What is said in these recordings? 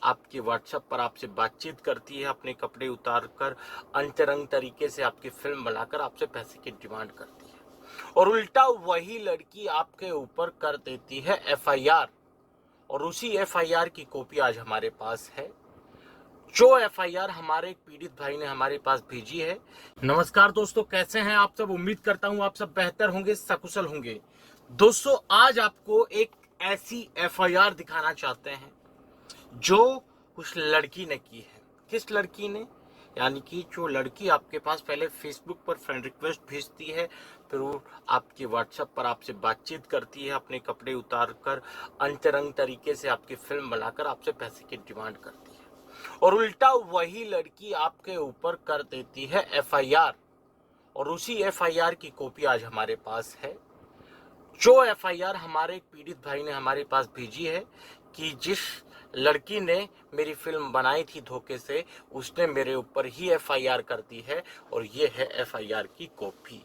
आपके व्हाट्सएप पर आपसे बातचीत करती है, अपने कपड़े उतार कर अंतरंग तरीके से आपकी फिल्म बनाकर आपसे पैसे की डिमांड करती है, और उल्टा वही लड़की आपके ऊपर कर देती है एफआईआर। और उसी एफआईआर की कॉपी आज हमारे पास है, जो एफआईआर हमारे एक पीड़ित भाई ने हमारे पास भेजी है। नमस्कार दोस्तों, कैसे हैं आप सब? उम्मीद करता हूं आप सब बेहतर होंगे, सकुशल होंगे। दोस्तों, आज आपको एक ऐसी एफआईआर दिखाना चाहते हैं जो उस लड़की ने की है। किस लड़की ने? यानी कि जो लड़की आपके पास पहले फेसबुक पर फ्रेंड रिक्वेस्ट भेजती है, फिर वो आपके व्हाट्सएप पर आपसे बातचीत करती है, अपने कपड़े उतार कर अंतरंग तरीके से आपकी फिल्म बनाकर आपसे पैसे की डिमांड करती है, और उल्टा वही लड़की आपके ऊपर कर देती है एफआईआर। और उसी एफआईआर की कॉपी आज हमारे पास है, जो एफआईआर हमारे एक पीड़ित भाई ने हमारे पास भेजी है कि जिस लड़की ने मेरी फिल्म बनाई थी धोखे से, उसने मेरे ऊपर ही एफआईआर कर दी है, और ये है एफआईआर की कॉपी।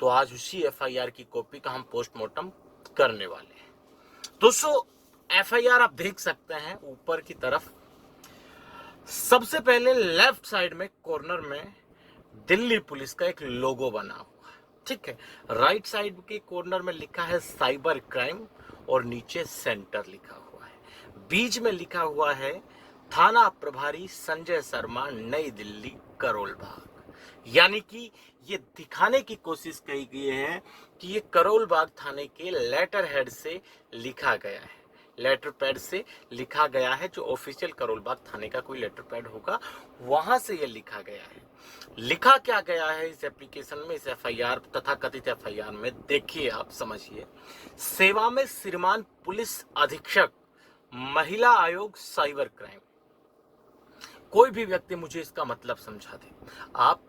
तो आज उसी एफआईआर की कॉपी का हम पोस्टमार्टम करने वाले हैं। दोस्तों, एफआईआर आप देख सकते हैं ऊपर की तरफ। सबसे पहले लेफ्ट साइड में कॉर्नर में दिल्ली पुलिस का एक लोगो बना हुआ है, ठीक है। राइट साइड के कॉर्नर में लिखा है साइबर क्राइम, और नीचे सेंटर लिखा हुआ है। बीच में लिखा हुआ है थाना प्रभारी संजय शर्मा, नई दिल्ली, करोल बाग। यानी कि ये दिखाने की कोशिश की गई है कि ये करोल बाग थाने के लेटर हेड से लिखा गया है, लेटर पैड से लिखा गया है। जो ऑफिशियल करोल बाग थाने का कोई लेटर पैड होगा, वहां से ये लिखा गया है। लिखा क्या गया है इस एप्लीकेशन में, इस एफआईआर, तथा कथित एफआईआर में? देखिए, आप समझिए। सेवा में श्रीमान पुलिस अधीक्षक, महिला आयोग, साइबर क्राइम। कोई भी व्यक्ति मुझे इसका मतलब समझा दे। आप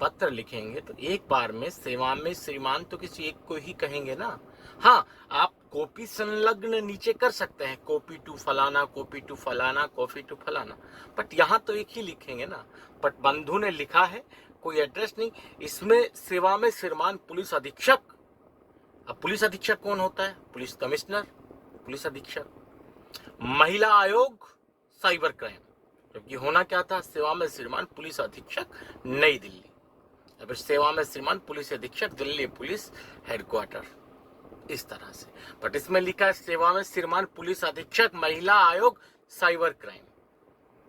पत्र लिखेंगे तो एक बार में सेवा में श्रीमान तो किसी एक को ही कहेंगे ना। हाँ, आप कॉपी संलग्न नीचे कर सकते हैं, कॉपी टू फलाना, कॉपी टू फलाना, कॉपी टू फलाना, बट यहाँ तो एक ही लिखेंगे ना। बट बंधु ने लिखा है, कोई एड्रेस नहीं। इसमें सेवा में श्रीमान पुलिस अधीक्षक। अब पुलिस अधीक्षक कौन होता है? पुलिस कमिश्नर, पुलिस अधीक्षक। महिला आयोग, साइबर क्राइम, क्योंकि होना क्या था? सेवा में श्रीमान पुलिस अधीक्षक, नई दिल्ली। अब सेवा में श्रीमान पुलिस अधीक्षक, दिल्ली पुलिस हेडक्वार्टर, इस तरह से। बट इसमें लिखा है सेवा में श्रीमान पुलिस अधीक्षक, महिला आयोग, साइबर क्राइम।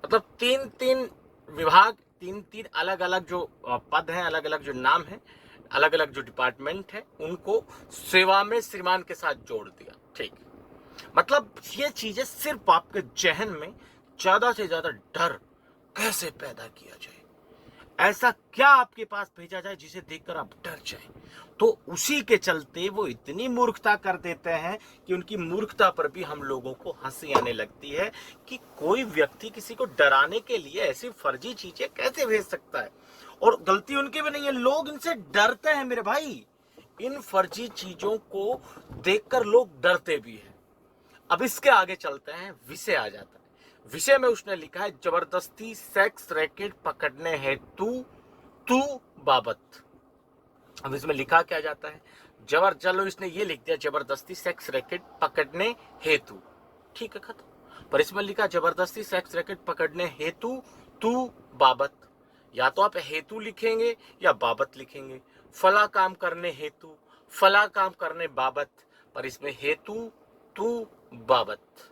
मतलब तीन तीन विभाग, तीन तीन अलग अलग जो पद हैं, अलग अलग जो नाम है, अलग अलग जो डिपार्टमेंट है, उनको सेवा में श्रीमान के साथ जोड़ दिया। ठीक, मतलब ये चीजें सिर्फ आपके जहन में ज्यादा से ज्यादा डर कैसे पैदा किया जाए, ऐसा क्या आपके पास भेजा जाए जिसे देखकर आप डर जाएं। तो उसी के चलते वो इतनी मूर्खता कर देते हैं कि उनकी मूर्खता पर भी हम लोगों को हंसी आने लगती है कि कोई व्यक्ति किसी को डराने के लिए ऐसी फर्जी चीजें कैसे भेज सकता है। और गलती उनकी भी नहीं है, लोग इनसे डरते हैं मेरे भाई। इन फर्जी चीजों को देखकर लोग डरते भी हैं। अब इसके आगे चलते हैं, विषय आ जाता है। विषय में उसने लिखा है जबरदस्ती सेक्स रैकेट पकड़ने हेतु तू बाबत। अब इसमें लिखा क्या जाता है? चलो इसने ये लिख दिया जबरदस्ती सेक्स रैकेट पकड़ने हेतु, ठीक है, खत्म। पर इसमें लिखा जबरदस्ती सेक्स रैकेट पकड़ने हेतु तू बाबत। या तो आप हेतु लिखेंगे या बाबत लिखेंगे। फला काम करने हेतु, फला काम करने बाबत, पर इसमें हेतु तू बाबत,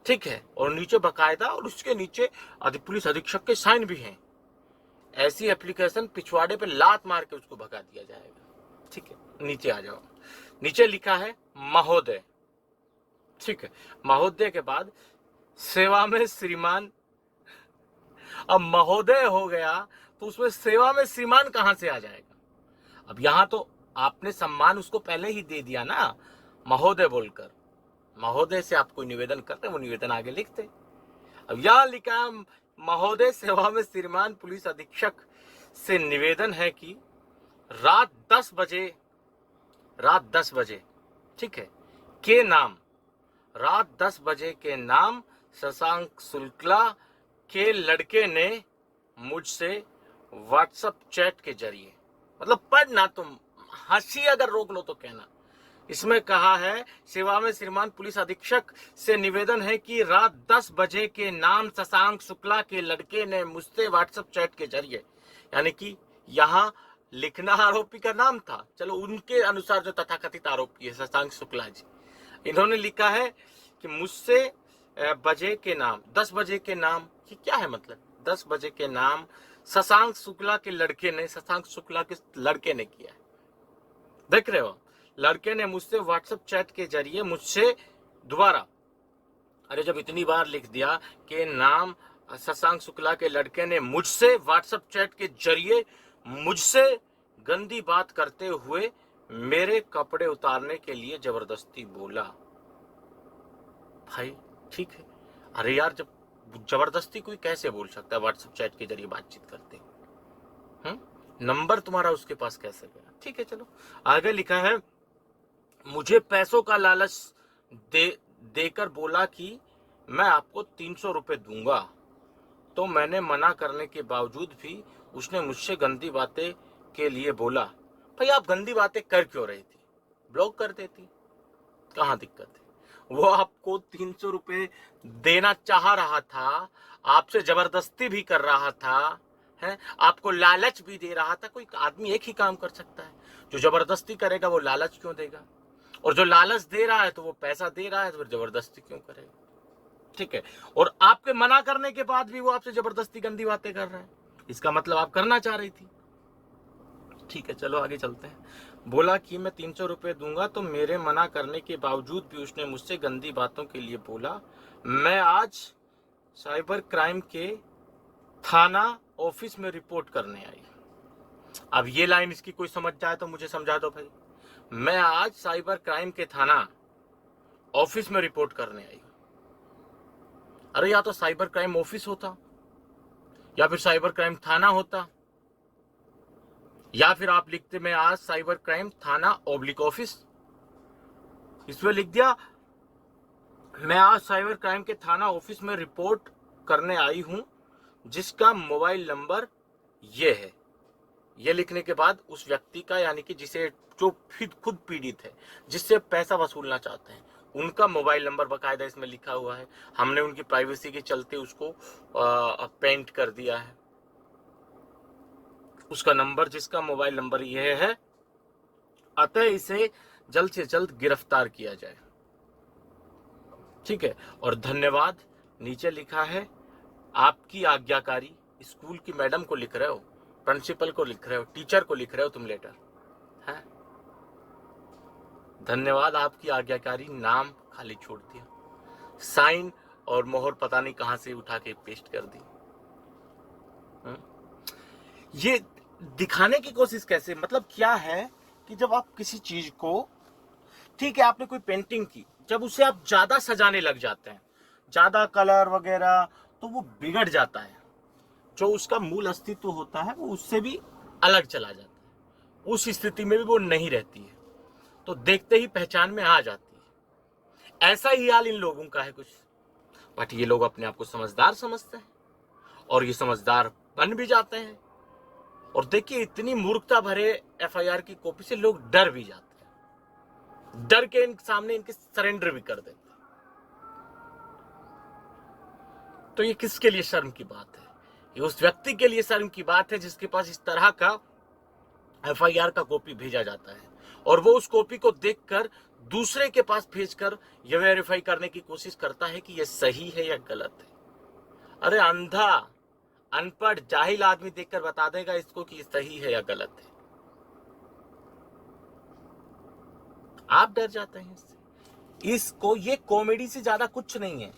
ठीक है। और नीचे बकायदा, और उसके नीचे पुलिस अधीक्षक के साइन भी हैं। ऐसी एप्लीकेशन पिछवाड़े पे लात मार के उसको भगा दिया जाएगा, ठीक है। नीचे आ जाओ, नीचे लिखा है महोदय, ठीक है। महोदय के बाद सेवा में श्रीमान। अब महोदय हो गया तो उसमें सेवा में श्रीमान कहां से आ जाएगा? अब यहां तो आपने सम्मान उसको पहले ही दे दिया ना, महोदय बोलकर। महोदय से आप कोई निवेदन करते, वो निवेदन आगे लिखते। अब यहां लिखा महोदय सेवा में श्रीमान पुलिस अधीक्षक से निवेदन है कि रात 10 बजे, ठीक है, के नाम, रात 10 बजे के नाम शशांक शुक्ला के लड़के ने मुझसे व्हाट्सएप चैट के जरिए, मतलब पढ़ना, तुम हंसी अगर रोक लो तो कहना, इसमें कहा है, सेवा में श्रीमान पुलिस अधीक्षक से निवेदन है कि रात 10 बजे के नाम शशांक शुक्ला के लड़के ने मुझसे व्हाट्सएप चैट के जरिए, यानी कि यहाँ लिखना आरोपी का नाम था, चलो उनके अनुसार जो तथाकथित आरोपी है शशांक शुक्ला जी, इन्होंने लिखा है कि मुझसे बजे के नाम, 10 बजे के नाम, ये क्या है मतलब? 10 बजे के नाम शशांक शुक्ला के लड़के ने, शशांक शुक्ला के लड़के ने किया है, देख रहे हो, लड़के ने मुझसे व्हाट्सएप चैट के जरिए मुझसे दोबारा, अरे जब इतनी बार लिख दिया कि नाम शशांक शुक्ला के लड़के ने मुझसे व्हाट्सएप चैट के जरिए मुझसे गंदी बात करते हुए मेरे कपड़े उतारने के लिए जबरदस्ती बोला। भाई ठीक है, अरे यार जब जबरदस्ती कोई कैसे बोल सकता है व्हाट्सएप चैट के जरिए बातचीत करते हुए? नंबर तुम्हारा उसके पास कैसे गया? ठीक है चलो आगे लिखा है, मुझे पैसों का लालच देकर बोला कि मैं आपको 300 रुपए दूंगा, तो मैंने मना करने के बावजूद भी उसने मुझसे गंदी बातें के लिए बोला। भाई आप गंदी बातें कर क्यों रही थी? ब्लॉक कर देती, कहाँ दिक्कत है? वो आपको 300 रुपए देना चाह रहा था, आपसे जबरदस्ती भी कर रहा था, है आपको लालच भी दे रहा था। कोई आदमी एक ही काम कर सकता है, जो जबरदस्ती करेगा वो लालच क्यों देगा, और जो लालच दे रहा है तो वो पैसा दे रहा है तो फिर जबरदस्ती क्यों करेगा? ठीक है, और आपके मना करने के बाद भी वो आपसे जबरदस्ती गंदी बातें कर रहा है, इसका मतलब आप करना चाह रही थी। ठीक है चलो आगे चलते हैं। बोला कि मैं 300 रुपए दूंगा, तो मेरे मना करने के बावजूद भी उसने मुझसे गंदी बातों के लिए बोला। मैं आज साइबर क्राइम के थाना ऑफिस में रिपोर्ट करने आई। अब ये लाइन इसकी कोई समझ जाए तो मुझे समझा दो भाई। मैं आज साइबर क्राइम के थाना ऑफिस में रिपोर्ट करने आई। अरे या तो साइबर क्राइम ऑफिस होता, या फिर साइबर क्राइम थाना होता, या फिर आप लिखते मैं आज साइबर क्राइम थाना ऑब्लिक ऑफिस। इसमें लिख दिया मैं आज साइबर क्राइम के थाना ऑफिस में रिपोर्ट करने आई हूं, जिसका मोबाइल नंबर ये है। ये लिखने के बाद उस व्यक्ति का, यानी कि जिसे जो खुद पीड़ित है, जिससे पैसा वसूलना चाहते हैं, उनका मोबाइल नंबर बकायदा इसमें लिखा हुआ है। हमने उनकी प्राइवेसी के चलते उसको पेंट कर दिया है। उसका नंबर, जिसका मोबाइल नंबर यह है, अतः इसे जल्द से जल्द गिरफ्तार किया जाए। ठीक है, और धन्यवाद नीचे लिखा है, आपकी आज्ञाकारी। स्कूल की मैडम को लिख रहे हो, प्रिंसिपल को लिख रहे हो, टीचर को लिख रहे हो तुम लेटर है। धन्यवाद आपकी आज्ञाकारी, नाम खाली छोड़ दिया, साइन और मोहर पता नहीं कहां से उठा के पेस्ट कर दी। ये दिखाने की कोशिश कैसे, मतलब क्या है कि जब आप किसी चीज को, ठीक है आपने कोई पेंटिंग की, जब उसे आप ज्यादा सजाने लग जाते हैं, ज्यादा कलर वगैरह, तो वो बिगड़ जाता है। जो उसका मूल अस्तित्व होता है वो उससे भी अलग चला जाता है, उस स्थिति में भी वो नहीं रहती है, तो देखते ही पहचान में आ जाती है। ऐसा ही हाल इन लोगों का है कुछ, बट ये लोग अपने आप को समझदार समझते हैं और ये समझदार बन भी जाते हैं। और देखिए इतनी मूर्खता भरे एफआईआर की कॉपी से लोग डर भी जाते हैं, डर के इन सामने इनके सरेंडर भी कर देते हैं। तो ये किसके लिए शर्म की बात है? ये उस व्यक्ति के लिए शर्म की बात है जिसके पास इस तरह का एफआईआर का कॉपी भेजा जाता है, और वो उस कॉपी को देखकर दूसरे के पास भेजकर यह वेरीफाई करने की कोशिश करता है कि यह सही है या गलत है। अरे अंधा, अनपढ़, जाहिल आदमी देखकर बता देगा इसको कि सही है या गलत है। आप डर जाते हैं इससे। इसको, ये कॉमेडी से ज्यादा कुछ नहीं है।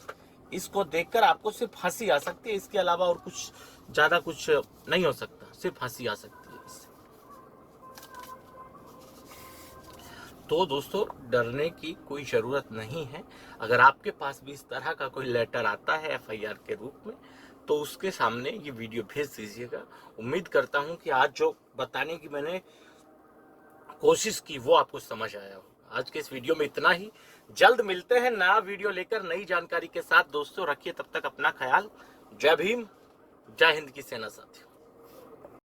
इसको देखकर आपको सिर्फ हंसी आ सकती है, इसके अलावा और कुछ ज्यादा कुछ नहीं हो सकता, सिर्फ हंसी आ सकती है इससे। तो दोस्तों डरने की कोई जरूरत नहीं है। अगर आपके पास भी इस तरह का कोई लेटर आता है एफआईआर के रूप में, तो उसके सामने ये वीडियो भेज दीजिएगा। उम्मीद करता हूं कि आज जो बताने की मैंने कोशिश की वो आपको समझ आया हो। आज के इस वीडियो में इतना ही। जल्द मिलते हैं नया वीडियो लेकर, नई जानकारी के साथ। दोस्तों रखिए तब तक अपना ख्याल। जय भीम, जय हिंद की सेना साथियों।